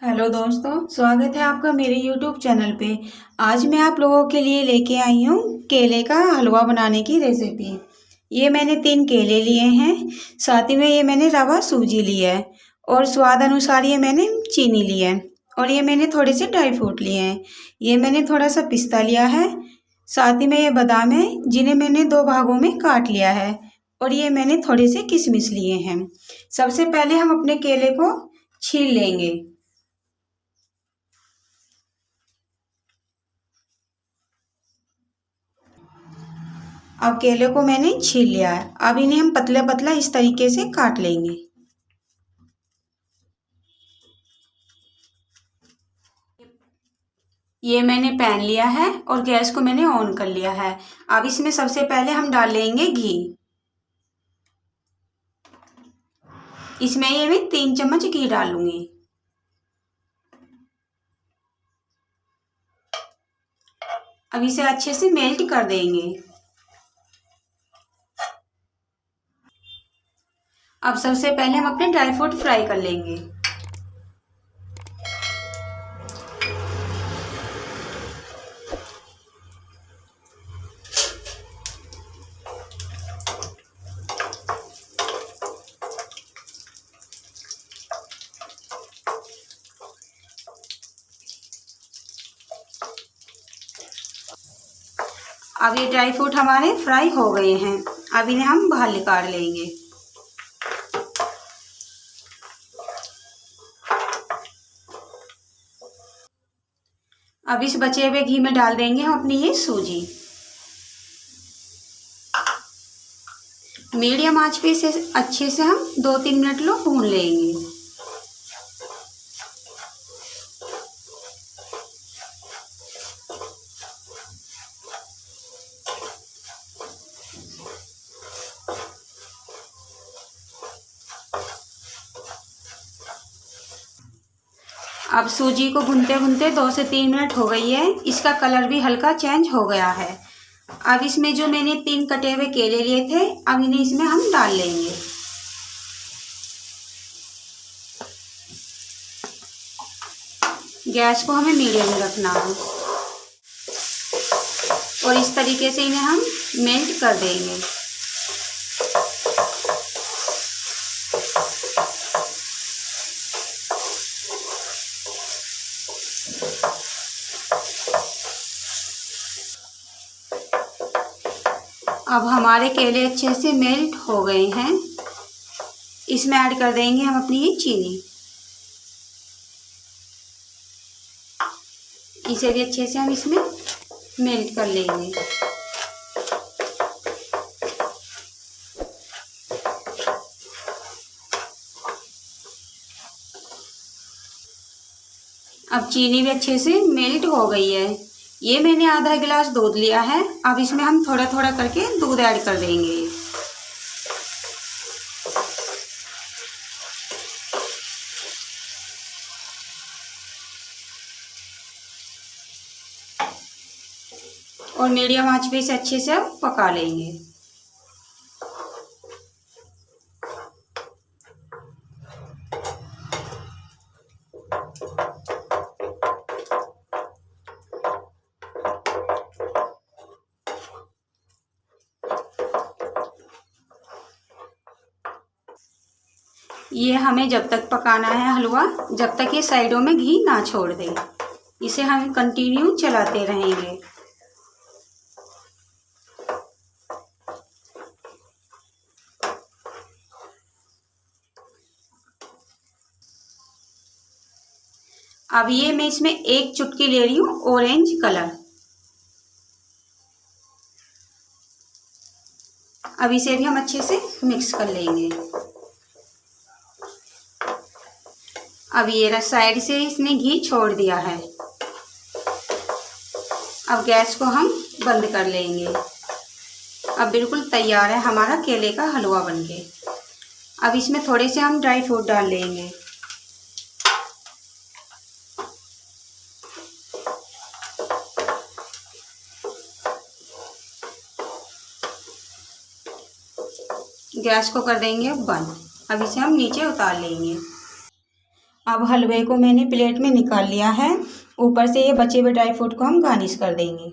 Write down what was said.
Hello दोस्तों, स्वागत है आपका मेरे यूट्यूब चैनल पे। आज मैं आप लोगों के लिए लेके आई हूँ केले का हलवा बनाने की रेसिपी। ये मैंने 3 केले लिए हैं। साथ ही में ये मैंने रवा सूजी लिया है और स्वाद अनुसार ये मैंने चीनी लिया है और ये मैंने थोड़े से ड्राई फ्रूट लिए हैं। ये मैंने थोड़ा सा पिस्ता लिया है। साथ ही में ये बादाम है जिन्हें मैंने 2 भागों में काट लिया है और ये मैंने थोड़े से किशमिश लिए हैं। सबसे पहले हम अपने केले को छील लेंगे। अब केले को मैंने छील लिया है। अब इन्हें हम पतला पतला इस तरीके से काट लेंगे। ये मैंने पैन लिया है और गैस को मैंने ऑन कर लिया है। अब इसमें सबसे पहले हम डाल लेंगे घी। इसमें ये मैं 3 चम्मच घी डालूंगी। अब इसे अच्छे से मेल्ट कर देंगे। अब सबसे पहले हम अपने ड्राई फ्रूट फ्राई कर लेंगे। अब ये ड्राई फ्रूट हमारे फ्राई हो गए हैं। अब इन्हें हम बाहर निकाल लेंगे। अब इस बचे हुए घी में डाल देंगे हम अपनी ये सूजी। मीडियम आंच पे इसे अच्छे से हम 2-3 मिनट लो भून लेंगे। अब सूजी को भूनते भूनते 2 से 3 मिनट हो गई है। इसका कलर भी हल्का चेंज हो गया है। अब इसमें जो मैंने 3 कटे हुए केले लिए थे, अब इन्हें इसमें हम डाल लेंगे। गैस को हमें मीडियम में रखना है और इस तरीके से इन्हें हम मेल्ट कर देंगे। अब हमारे केले अच्छे से मेल्ट हो गए हैं। इसमें ऐड कर देंगे हम अपनी ये चीनी। इसे भी अच्छे से हम इसमें मेल्ट कर लेंगे। अब चीनी भी अच्छे से मेल्ट हो गई है। ये मैंने आधा गिलास दूध लिया है। अब इसमें हम थोड़ा थोड़ा करके दूध ऐड कर देंगे। और मीडियम आंच पे इसे अच्छे से पका लेंगे। ये हमें जब तक पकाना है हलवा, जब तक ये साइडों में घी ना छोड़ दे। इसे हम कंटिन्यू चलाते रहेंगे। अब ये मैं इसमें 1 चुटकी ले रही हूँ ऑरेंज कलर। अब इसे भी हम अच्छे से मिक्स कर लेंगे। अब ये साइड से इसने घी छोड़ दिया है। अब गैस को हम बंद कर लेंगे। अब बिल्कुल तैयार है हमारा केले का हलवा बनके। अब इसमें थोड़े से हम ड्राई फ्रूट डाल लेंगे। गैस को कर देंगे बंद। अब इसे हम नीचे उतार लेंगे। अब हलवे को मैंने प्लेट में निकाल लिया है। ऊपर से ये बचे हुए ड्राई फ्रूट को हम गार्निश कर देंगे।